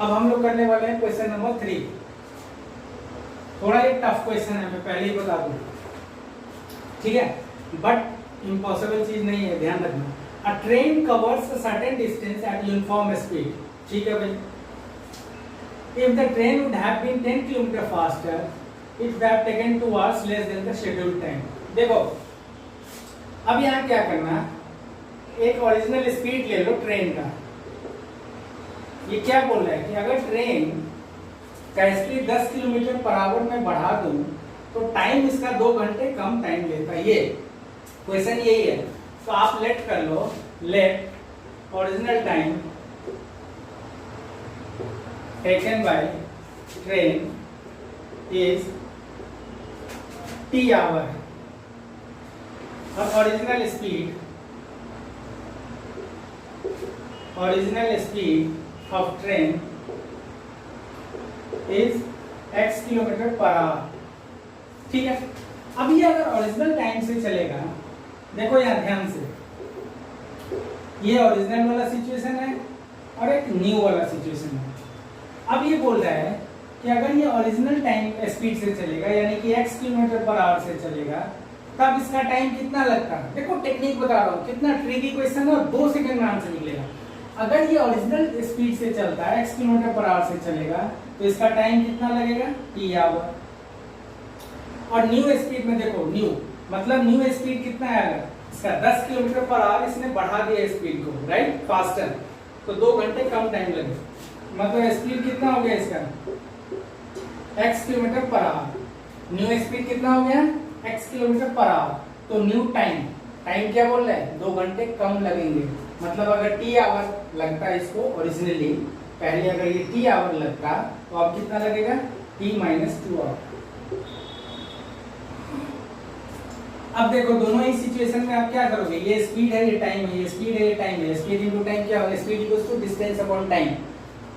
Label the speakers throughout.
Speaker 1: अब हम लोग करने वाले हैं क्वेश्चन नंबर 3। थोड़ा एक टफ क्वेश्चन है, मैं पहले ही बता दूं, ठीक है, बट इम्पॉसिबल चीज नहीं है, ध्यान रखना। अ train covers a certain distance eight uniform speed, ठीक है भाई। If the train would have been 10 km faster, it would have taken 2 hours less than the scheduled time. देखो अब यहाँ क्या करना, एक ओरिजिनल स्पीड ले लो ट्रेन का। ये क्या बोल रहा है कि अगर ट्रेन का स्पीड 10 किलोमीटर पर आवर में बढ़ा दूं तो टाइम इसका 2 घंटे कम टाइम लेता है। ये क्वेश्चन यही है, तो आप लेट कर लो, late original time taken by train is t hour और original speed of train is x kilometre per our, ठीक है। अब ये अगर ओरिजिनल टाइम से चलेगा, देखो यहाँ ध्यान से, ये ओरिजिनल वाला सिचुएशन है और एक न्यू वाला सिचुएशन है। अब ये बोल रहा है कि अगर ये ओरिजिनल टाइम स्पीड से चलेगा यानी कि x किलोमीटर पर आवर से चलेगा, तब इसका टाइम कितना लगता है। देखो टेक्निक बता रहा हूँ, कितना ट्रिकी क्वेश्चन है और 2 सेकंड में आंसर निकलेगा। अगर ये ओरिजिनल स्पीड से चलता है, x किलोमीटर पर आवर से चलेगा, तो इसका टाइम कितना लगेगा, t आवर। और न्यू स्पीड में देखो, न्यू मतलब न्यू स्पीड कितना है, इसका 10 किलोमीटर पर आवर इसने बढ़ा दिया स्पीड को, राइट, फास्टर, तो 2 घंटे कम टाइम लगेगा। मतलब स्पीड कितना हो गया इसका, x kilometre per our. New speed कितना हो गया, x किलोमीटर पर आवर। तो न्यू टाइम, टाइम क्या बोल रहा है, 2 घंटे कम लगेंगे। मतलब अगर t आवर लगता है इसको ओरिजिनली, पहले अगर ये t आवर लगता तो अब कितना लगेगा, t माइनस 2 आवर। अब देखो दोनों ही सिचुएशन में आप क्या करोगे, ये स्पीड है, ये टाइम है, ये स्पीड है, ये टाइम है। स्पीड इनटू टाइम क्या होगा, speed equals to distance upon time.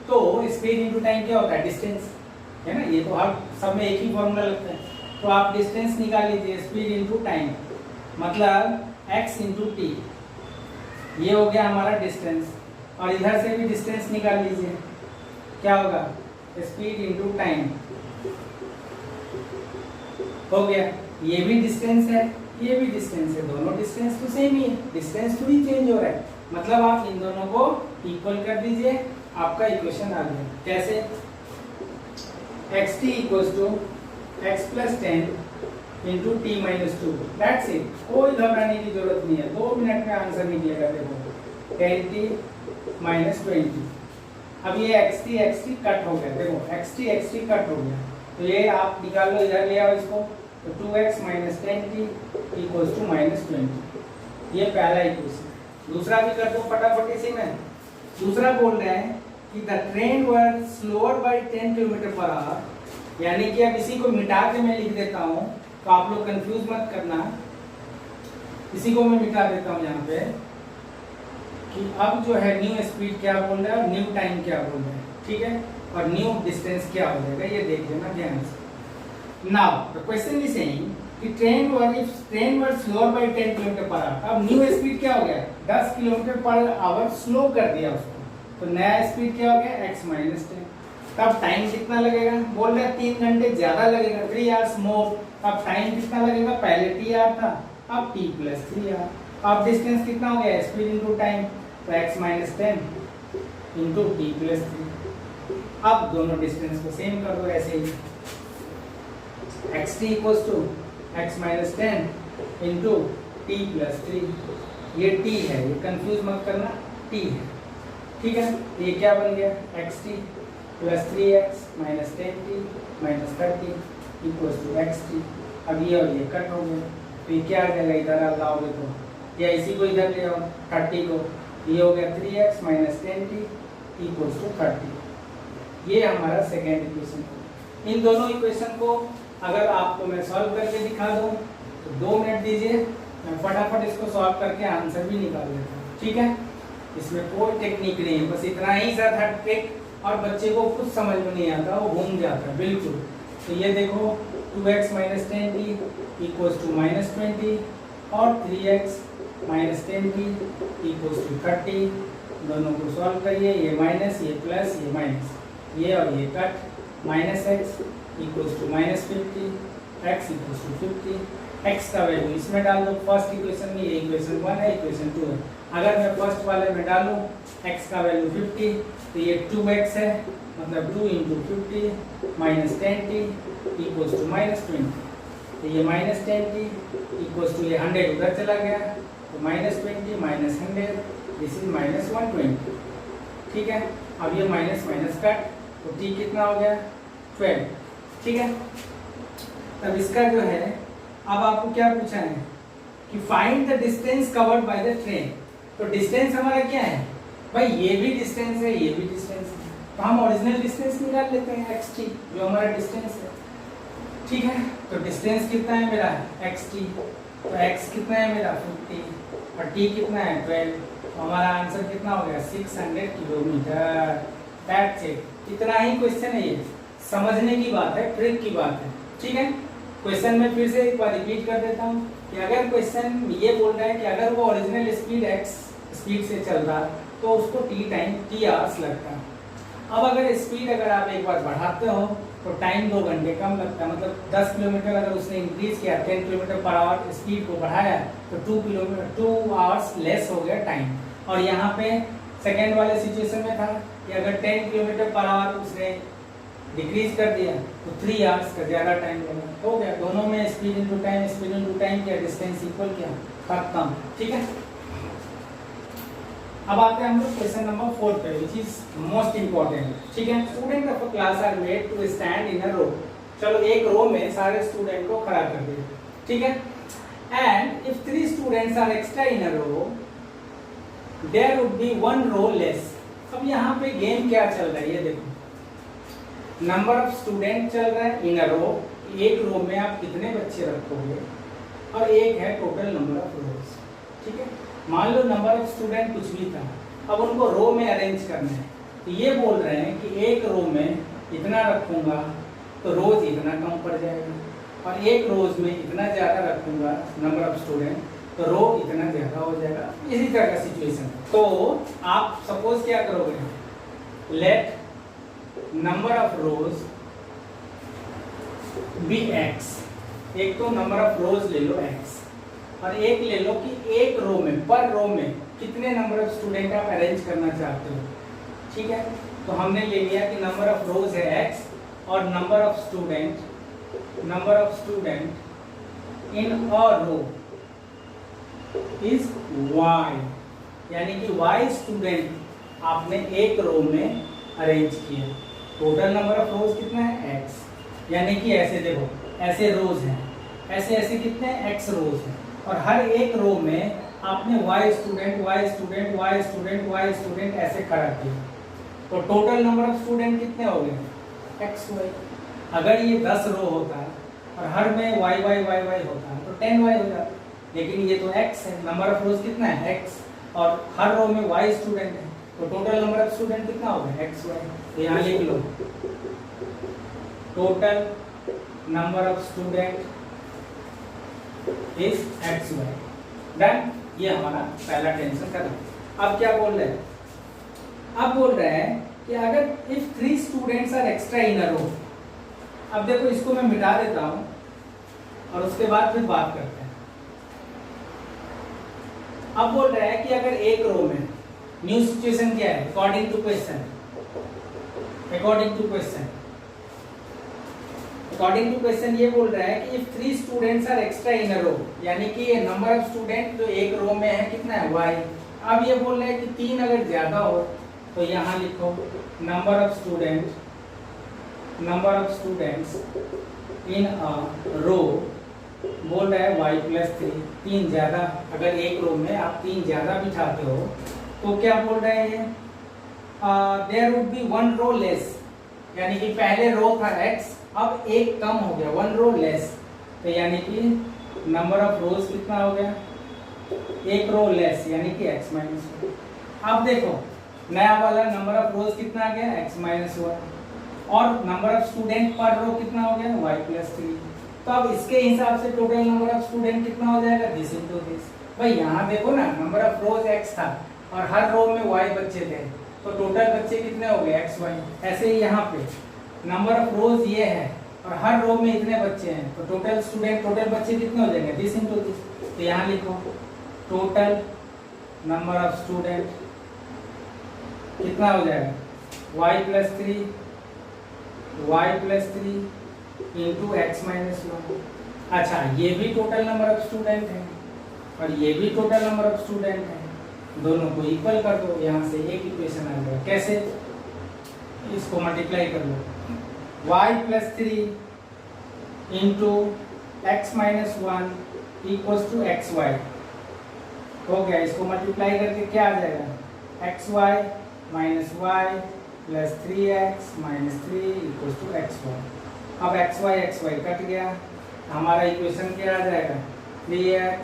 Speaker 1: तो स्पीड इनटू टाइम क्या होता है, डिस्टेंस, है ना। ये तो हर सब में एक ही फॉर्मूला लगता है। तो आप डिस्टेंस निकाल लीजिए, स्पीड इनटू टाइम मतलब x इंटू टी, ये हो गया हमारा डिस्टेंस। और इधर से भी डिस्टेंस निकाल लीजिए, क्या होगा, स्पीड इनटू टाइम हो गया। ये भी डिस्टेंस है, ये भी डिस्टेंस है, दोनों डिस्टेंस तो सेम ही है, डिस्टेंस थोड़ी चेंज हो रहा है। मतलब आप इन दोनों को इक्वल कर दीजिए, आपका इक्वेशन आ गया। कैसे, xt equals to x plus 10 into t minus 2, that's it. कोई घबराने की जरूरत नहीं है, 2 मिनट में आंसर निकलेगा। देखो 10t माइनस 20, अब ये xt कट हो गया, देखो xt कट हो गया, तो ये आप निकाल लो, इधर ले आओ इसको, तो 2x minus 10t equals to minus 20। ये पहला इक्वेशन। दूसरा भी कर दो फटाफट इसी में। दूसरा बोल रहे हैं कि the train were slower by 10 kilometre per hour, यानी कि अब इसी को मिटा के मैं लिख देता हूँ, तो आप लोग कंफ्यूज मत करना। इसी को मैं मिटा देता हूँ यहाँ पे कि अब जो है न्यू स्पीड क्या बोल रहा है और न्यू टाइम क्या बोल रहा है, ठीक है, और न्यू डिस्टेंस क्या हो जाएगा, ये देख लेना ध्यान से। Now the question is saying कि train were slower by 10 kilometre per hour. अब न्यू स्पीड क्या हो गया, 10 किलोमीटर पर आवर स्लो कर दिया उसको, तो नया स्पीड क्या हो गया, x माइनस 10। तब टाइम कितना लगेगा, बोल रहे हैं 3 घंटे ज्यादा लगेगा, 3 आवर्स मोर। अब टाइम कितना लगेगा, पहले t आवर था, अब t प्लस 3 आवर। अब डिस्टेंस कितना हो गया, स्पीड इंटू टाइम, तो x minus 10 into t plus 3। अब दोनों डिस्टेंस को सेम कर दो ऐसे ही, xt equals to x minus 10 into t plus 3। ये t है, ये कंफ्यूज मत करना, t है, ठीक है। ये क्या बन गया, xt plus 3x minus 10t minus 30 equals to xt। अब ये और ये कट हो गया, तो ये क्या आ जाएगा, इधर लाओगे तो, या इसी को इधर ले आओ 30 को, ये हो गया 3x minus 10t equals to 30। ये हमारा सेकेंड इक्वेशन। इन दोनों इक्वेशन को अगर आपको मैं सॉल्व करके दिखा दूं तो 2 मिनट दीजिए, मैं फटाफट इसको सॉल्व करके आंसर भी निकाल देता हूँ, ठीक है। इसमें कोई टेक्निक नहीं है, बस इतना ही सा था ट्रिक, और बच्चे को कुछ समझ में नहीं आता, वो घूम जाता है बिल्कुल। तो ये देखो 2x minus 10t equals to minus 20 और 3x minus 10t equals to 30। दोनों को सॉल्व करिए, ये माइनस ये प्लस ये माइनस, ये और ये cut, minus x equals to minus 50, x equals to 50, x का वैल्यू इसमें डाल दो। फर्स्ट इक्वेशन में ये इक्वेशन 1 है, इक्वेशन 2 है। अगर मैं फर्स्ट वाले में डालूं एक्स का वैल्यू 50 तो ये 2x है, मतलब 2 into 50 minus 10t equals to minus 20। तो ये माइनस 10t इक्वल्स टू ये 100 उधर चला गया तो minus 20 minus 100 this is minus 120। ठीक है, अब ये माइनस माइनस कट तो t कितना हो गया 12। ठीक है, अब इसका जो है अब आपको क्या पूछा है कि find the distance covered by the train. तो डिस्टेंस हमारा क्या है भाई, ये भी डिस्टेंस है, ये भी डिस्टेंस है, तो हम ओरिजिनल डिस्टेंस निकाल लेते हैं xt जो हमारा डिस्टेंस है। ठीक है, तो डिस्टेंस कितना है मेरा xt, तो x कितना है मेरा 50 और t कितना है 12, तो हमारा आंसर कितना हो गया 600 किलोमीटर। दैट्स इट, इतना ही क्वेश्चन है, ये समझने की बात है, ट्रिक की बात है। ठीक है, क्वेश्चन में फिर से एक बार रिपीट कर देता हूँ कि अगर क्वेश्चन ये बोल रहा है कि अगर वो ओरिजिनल स्पीड x स्पीड से चल रहा तो उसको t आवर्स लगता है। अब अगर स्पीड अगर आप एक बार बढ़ाते हो तो टाइम 2 घंटे कम लगता है, मतलब 10 किलोमीटर अगर उसने इंक्रीज किया 10 किलोमीटर पर आवर स्पीड को बढ़ाया तो 2 आवर्स लेस हो गया टाइम। और यहाँ पे सेकेंड वाले सिचुएशन में था कि अगर 10 किलोमीटर पर आवर उसने डिक्रीज कर दिया तो 3 आवर्स का ज़्यादा टाइम लगा, हो गया। दोनों में स्पीड इनटू टाइम किया, डिस्टेंस इक्वल किया, खत्म। ठीक है, अब आते हैं हम लोग क्वेश्चन नंबर 4 पे, विच इज मोस्ट इंपॉर्टेंट। ठीक है, student of a class are made to stand in a row. चलो एक रो में सारे स्टूडेंट को खड़ा कर दिया। ठीक है, and if 3 students are extra in a row there would be 1 row less. अब यहाँ पे गेम क्या चल रहा है ये देखो, नंबर ऑफ स्टूडेंट चल रहा है इन अ रो, एक रो में आप कितने बच्चे रखोगे, और एक है टोटल नंबर ऑफ रोज। ठीक है, मान लो नंबर ऑफ स्टूडेंट कुछ भी था, अब उनको रो में अरेंज करना है, तो ये बोल रहे हैं कि एक रो में इतना रखूंगा तो रोज इतना कम पड़ जाएगा, और एक रोज में इतना ज़्यादा रखूंगा नंबर ऑफ स्टूडेंट तो रो इतना ज़्यादा हो जाएगा। इसी तरह का सिचुएशन। तो आप सपोज क्या करोगे, let number of rows be x, एक तो नंबर ऑफ रोज ले लो x, और एक ले लो कि एक रो में पर रो में कितने नंबर ऑफ स्टूडेंट आप अरेंज करना चाहते हो। ठीक है, तो हमने ले लिया कि नंबर ऑफ रोज है x और number of student in a row is y, यानी कि y स्टूडेंट आपने एक रो में अरेंज किया। टोटल नंबर ऑफ रोज कितना है x, यानी कि ऐसे देखो, ऐसे रोज हैं, ऐसे ऐसे कितने x रोज हैं, और हर एक रो में आपने y स्टूडेंट ऐसे खड़ा किया, तो टोटल नंबर ऑफ स्टूडेंट कितने हो गए x y। अगर ये 10 रो होता है और हर में y होता तो 10y हो जाता, लेकिन ये तो x है, नंबर ऑफ रोज कितना है x, और हर रो में y स्टूडेंट है, तो टोटल नंबर ऑफ स्टूडेंट कितना हो गया x y। तो यहाँ लिख लो total number of student is X Y. Done, ये हमारा पहला टेंशन खत्म। अब क्या बोल रहे हैं, अब बोल रहे हैं कि अगर if 3 students are extra in a row. अब देखो इसको मैं मिटा देता हूं और उसके बाद फिर बात करते हैं। अब बोल रहे हैं कि अगर एक रो में न्यू सिचुएशन क्या है, अकॉर्डिंग टू क्वेश्चन ये बोल रहा है कि if 3 students are extra in a रो, यानी कि ये नंबर ऑफ स्टूडेंट जो एक रो में है कितना है y। अब ये बोल रहे हैं कि 3 अगर ज्यादा हो तो यहाँ लिखो number of students in a रो, बोल रहा है y + 3, 3 ज्यादा, अगर एक रो में आप 3 ज्यादा बिठाते हो तो क्या बोल रहे हैं, there would be 1 row less, यानी कि पहले रो था x, अब एक कम हो गया 1 रो लेस, तो यानी कि नंबर ऑफ रोज कितना हो गया, एक रो लेस, यानी कि x - 1। अब देखो नया वाला नंबर ऑफ रोज कितना आ गया x - 1, और नंबर ऑफ स्टूडेंट पर रो कितना हो गया y + 3। तो अब इसके हिसाब से टोटल नंबर ऑफ स्टूडेंट कितना हो जाएगा, दिस इनटू दिस। भाई यहाँ देखो ना, नंबर ऑफ रोज x था और हर रो में y बच्चे थे, तो टोटल बच्चे कितने हो गए एक्स वाई। ऐसे ही यहाँ पे नंबर ऑफ रोज ये है और हर रो में इतने बच्चे हैं, तो टोटल स्टूडेंट टोटल बच्चे कितने हो जाएंगे 10 × 10। तो यहाँ लिखो टोटल नंबर ऑफ स्टूडेंट कितना हो जाएगा y+3 इंटू x-1। अच्छा ये भी टोटल नंबर ऑफ स्टूडेंट है और ये भी टोटल नंबर ऑफ स्टूडेंट है, दोनों को इक्वल कर दो, यहाँ से एक इक्वेशन आ जाएगा। कैसे? इसको मल्टीप्लाई कर लो, y+3 into x-1 equals to xy हो गया। इसको मल्टीप्लाई करके क्या आ जाएगा xy minus y plus 3x minus 3 equals to xy। अब xy कट गया, हमारा इक्वेशन क्या आ जाएगा 3x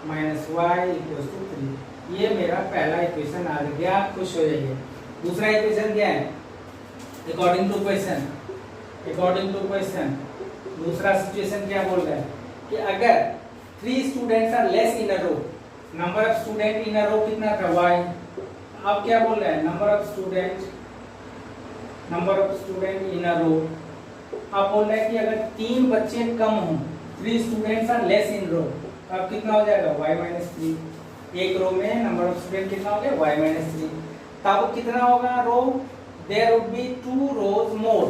Speaker 1: minus y equals to 3। ये मेरा पहला इक्वेशन आ गया, आप खुश हो जाइए। दूसरा इक्वेशन क्या है? अकॉर्डिंग टू क्वेश्चन दूसरा सिचुएशन क्या बोल रहा है कि अगर 3 students are less in a row, number of student in a row कितना था y। अब क्या बोल रहा है number of student in a row. अब बोल रहा है कि अगर 3 बच्चे कम हों, 3 स्टूडेंट्स आर लेस इन रो, अब कितना हो जाएगा y-3। एक रो में नंबर ऑफ स्टूडेंट कितना हो गया y-3। तब कितना होगा रो, देयर वुड बी 2 रोज मोर।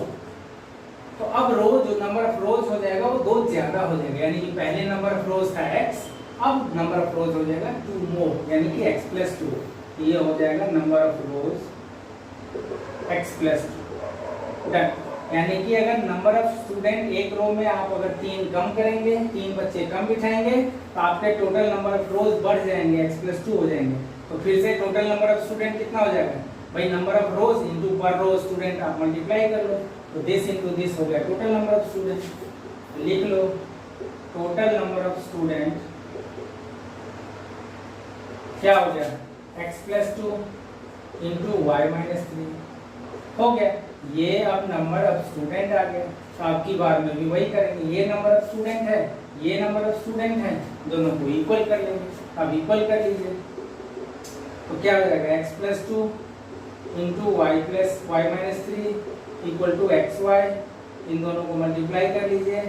Speaker 1: तो अब रो जो नंबर ऑफ रोज हो जाएगा वो 2 ज्यादा हो जाएगा, यानी कि पहले नंबर ऑफ रोज था x, अब नंबर ऑफ रोज हो जाएगा 2 मोर, यानी कि x+2। ये हो जाएगा number of rose x+2। Done. यानी कि अगर नंबर ऑफ स्टूडेंट एक रो में आप अगर 3 कम करेंगे, 3 बच्चे कम बिठाएंगे, तो आपके टोटल नंबर ऑफ रोज बढ़ जाएंगे, x+2 हो जाएंगे। तो फिर से टोटल नंबर ऑफ स्टूडेंट कितना हो जाएगा भाई, नंबर ऑफ रोज इंटू पर रो स्टूडेंट आप मल्टीप्लाई कर लो, तो दिस इंटू दिस हो गया टोटल नंबर ऑफ स्टूडेंट। लिख लो टोटल नंबर ऑफ स्टूडेंट क्या हो गया x+2 इंटू y-3 हो गया। ये अब नंबर ऑफ स्टूडेंट आ गया, तो आपकी बार में भी वही करेंगे, ये नंबर ऑफ स्टूडेंट है, ये नंबर ऑफ स्टूडेंट है, दोनों को इक्वल कर लेंगे। अब इक्वल कर लीजिए तो क्या हो जाएगा x+2 into y-3 equal to xy। इन दोनों को मल्टीप्लाई कर लीजिए,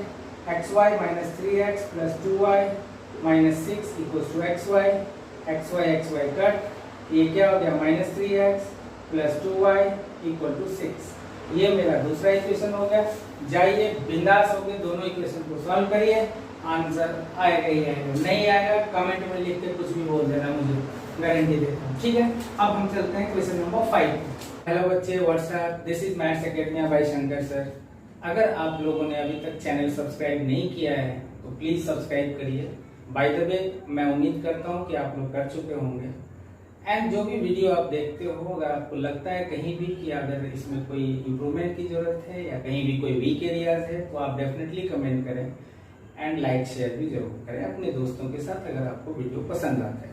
Speaker 1: xy minus 3x plus 2y minus 6 equals to xy cut, ये क्या हो गया -3x plus 2y equal to 6। ये मेरा दूसरा इक्वेशन हो गया। जाइए बिंदास होकर दोनों इक्वेशन को सॉल्व करिए, आंसर आएगा ही आएगा, नहीं आएगा कमेंट में लिख के कुछ भी बोल देना, मुझे गारंटी देता हूँ। ठीक है, अब हम चलते हैं क्वेश्चन नंबर 5। हेलो बच्चे, what's up, this is maths academy by Shankar sir. अगर आप लोगों ने अभी तक चैनल सब्सक्राइब नहीं किया है तो प्लीज सब्सक्राइब करिए। बाय द वे मैं उम्मीद करता हूँ कि आप लोग कर चुके होंगे। एंड जो भी वीडियो आप देखते हो, अगर आपको लगता है कहीं भी कि अगर इसमें कोई इम्प्रूवमेंट की जरूरत है या कहीं भी कोई वीक एरियाज है, तो आप डेफिनेटली कमेंट करें एंड लाइक शेयर भी जरूर करें अपने दोस्तों के साथ अगर आपको वीडियो पसंद आता है।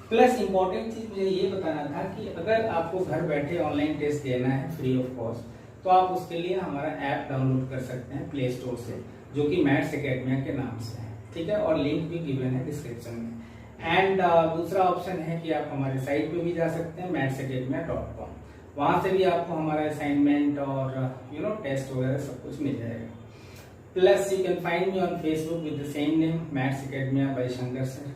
Speaker 1: प्लस इम्पोर्टेंट चीज मुझे ये बताना था कि अगर आपको घर बैठे ऑनलाइन टेस्ट देना है फ्री ऑफ कॉस्ट, तो आप उसके लिए हमारा ऐप डाउनलोड कर सकते हैं प्ले स्टोर से, जो कि मैथ्स एकेडमी के नाम से है। ठीक है, और लिंक भी गिवन है डिस्क्रिप्शन में। एंड दूसरा ऑप्शन है कि आप हमारे साइट पे भी जा सकते हैं mathsacademia.com, वहां से भी आपको हमारा असाइनमेंट और टेस्ट वगैरह सब कुछ मिल जाएगा। Plus you can find me on Facebook with the same name maths academia by Shankar sir.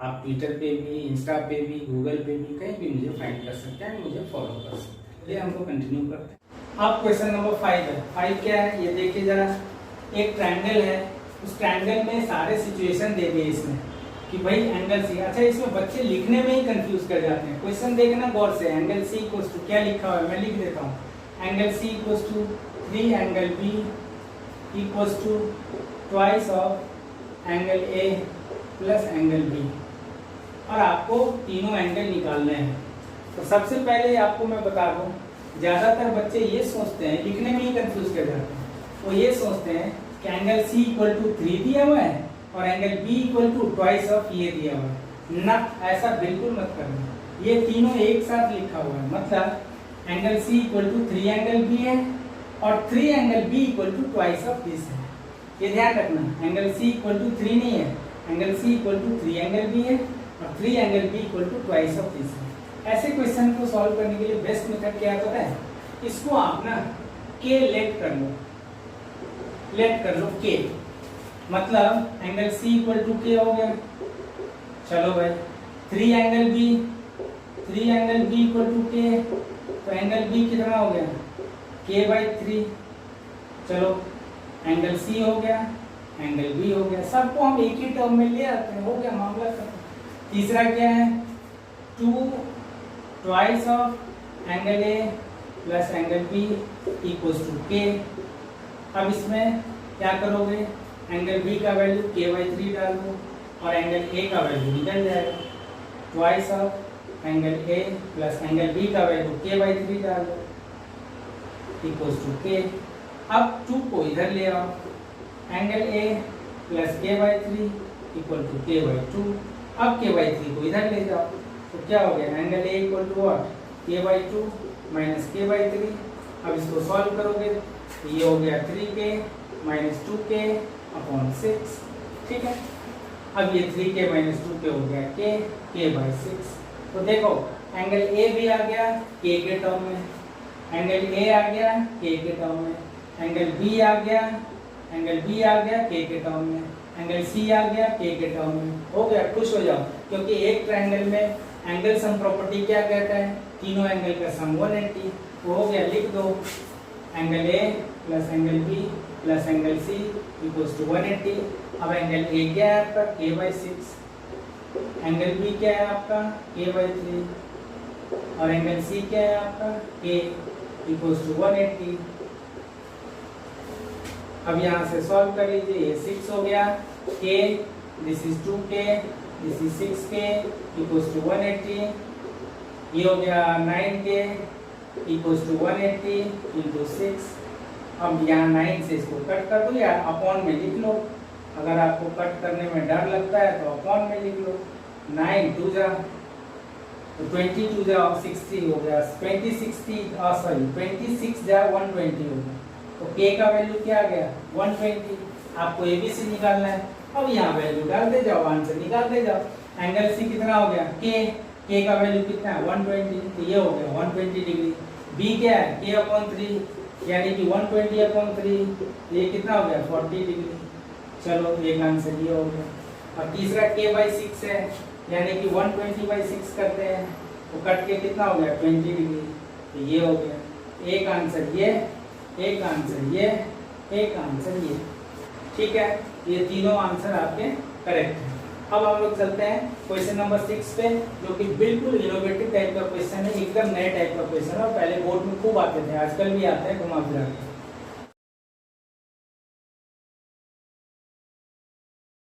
Speaker 1: आप ट्विटर पे भी, इंस्टा पे भी, गूगल पे भी, कहीं भी मुझे फाइंड कर सकते हैं, मुझे फॉलो कर सकते हैं। ये हम लोग कंटिन्यू करते हैं। अब क्वेश्चन नंबर 5 है। 5 क्या है ये देखिए जरा। एक ट्रायंगल है, उस ट्रायंगल में सारे सिचुएशन दे दिए इसमें कि भाई एंगल सी। अच्छा, इसमें बच्चे लिखने में ही कंफ्यूज कर जाते हैं। क्वेश्चन देखना गौर से। एंगल सी इक्वल्स टू क्या लिखा हुआ है, मैं लिख देता हूँ। Angle C equals to 3 angle B equals to twice of angle A plus angle B, और आपको तीनों एंगल निकालने हैं। तो सबसे पहले आपको मैं बता दूं, ज्यादातर बच्चे ये सोचते हैं, लिखने में ही कंफ्यूज कर जाते हैं। वो ये सोचते हैं कि एंगल सी इक्वल टू 3 दिया हुआ है और angle B equal to twice of ये दिया हुआ है। ना, ऐसा बिल्कुल मत करना। ये तीनों एक साथ लिखा हुआ है, मतलब angle C equal to 3 angle B है और 3 angle B equal to twice of this है। ये ध्यान रखना, एंगल सी इक्वल टू 3 नहीं है, angle C equal to 3 angle B है और 3 angle B equal to twice of this है। ऐसे क्वेश्चन को सॉल्व करने के लिए बेस्ट मेथड क्या है पता है? इसको आप ना के लेट कर लो, लेट कर लो के, मतलब एंगल सी इक्वल टू के हो गया। चलो भाई 3 एंगल बी इक्वल टू के, तो एंगल बी कितना हो गया? के बाई 3। चलो एंगल सी हो गया, एंगल बी हो गया, सबको हम एक ही टर्म में ले आते हैं, हो गया मामला खत्म। तीसरा क्या है? 2 twice of angle A plus angle B equals to k. अब इसमें क्या करोगे? एंगल बी का वैल्यू के बाई 3 डाल दो और एंगल ए का वैल्यू निकल जाएगा। Twice of angle A plus angle B का वैल्यू के बाई 3 डाल दो इक्वल्स टू के। अब 2 को इधर ले आओ, एंगल ए प्लस के बाई 3 इक्वल टू के बाई 2। अब के बाई 3 को इधर ले जाओ, तो क्या हो गया? Angle A equal to what? K by 2 minus k by 3। अब इसको सॉल्व करोगे तो ये हो गया 3k माइनस 2k अपॉन 6, ठीक है। अब ये 3k माइनस 2k हो गया k बाई 6। तो देखो एंगल ए भी आ गया k के टर्म में, एंगल ए आ गया k के टर्म में, एंगल बी आ गया k के टर्म में, एंगल सी आ गया k के टर्म में। हो गया, खुश हो जाओ, क्योंकि एक ट्रायंगल में एंगल सम प्रॉपर्टी क्या कहता है? तीनों एंगल का सम 180। वो हो गया, लिख दो angle A plus angle B plus angle C equals to 180। अब एंगल ए क्या है आपका? k बाई 6, एंगल बी क्या है आपका? k बाई 3 और एंगल सी क्या है आपका? k equals to 180। अब यहाँ से सॉल्व कर लीजिए, ये 6 हो गया, k this is 2k this is 6k equals to 180। ये हो गया 9k इक्वल्स टू 180 इंटू 6। अब यहाँ 9 से इसको कट कर दो या अपॉन में लिख लो, अगर आपको कट करने में डर लगता है तो अपॉन में लिख लो। 9 2 जा तो 22 जा 60 हो गया, 26 जा 120 हो गया। तो k का वैल्यू क्या आ गया? 120। आपको ABC निकालना है, अब यहाँ वैल्यू डाल दे जाओ, आंसर निकाल दे जाओ। एंगल सी कितना हो गया? k का वैल्यू कितना है? 120, तो ये हो गया 120 डिग्री। b क्या है? k अपॉन 3 यानी कि 120 अपॉन 3, ये कितना हो गया? 40 डिग्री। चलो एक आंसर ये हो गया। और तीसरा k बाई 6 है, यानी कि 120 बाई 6 करते हैं, तो कट के कितना हो गया? 20 डिग्री। तो ये हो गया, एक आंसर ये, एक आंसर ये, एक आंसर ये, ठीक है। ये तीनों आंसर आपके करेक्ट हैं। अब हम लोग चलते हैं क्वेश्चन नंबर 6 पे, जो कि बिल्कुल इनोवेटिव टाइप का क्वेश्चन है, एकदम नए टाइप का क्वेश्चन है और पहले बोर्ड में खूब आते थे, आजकल भी आते हैं घुमा फिरा के।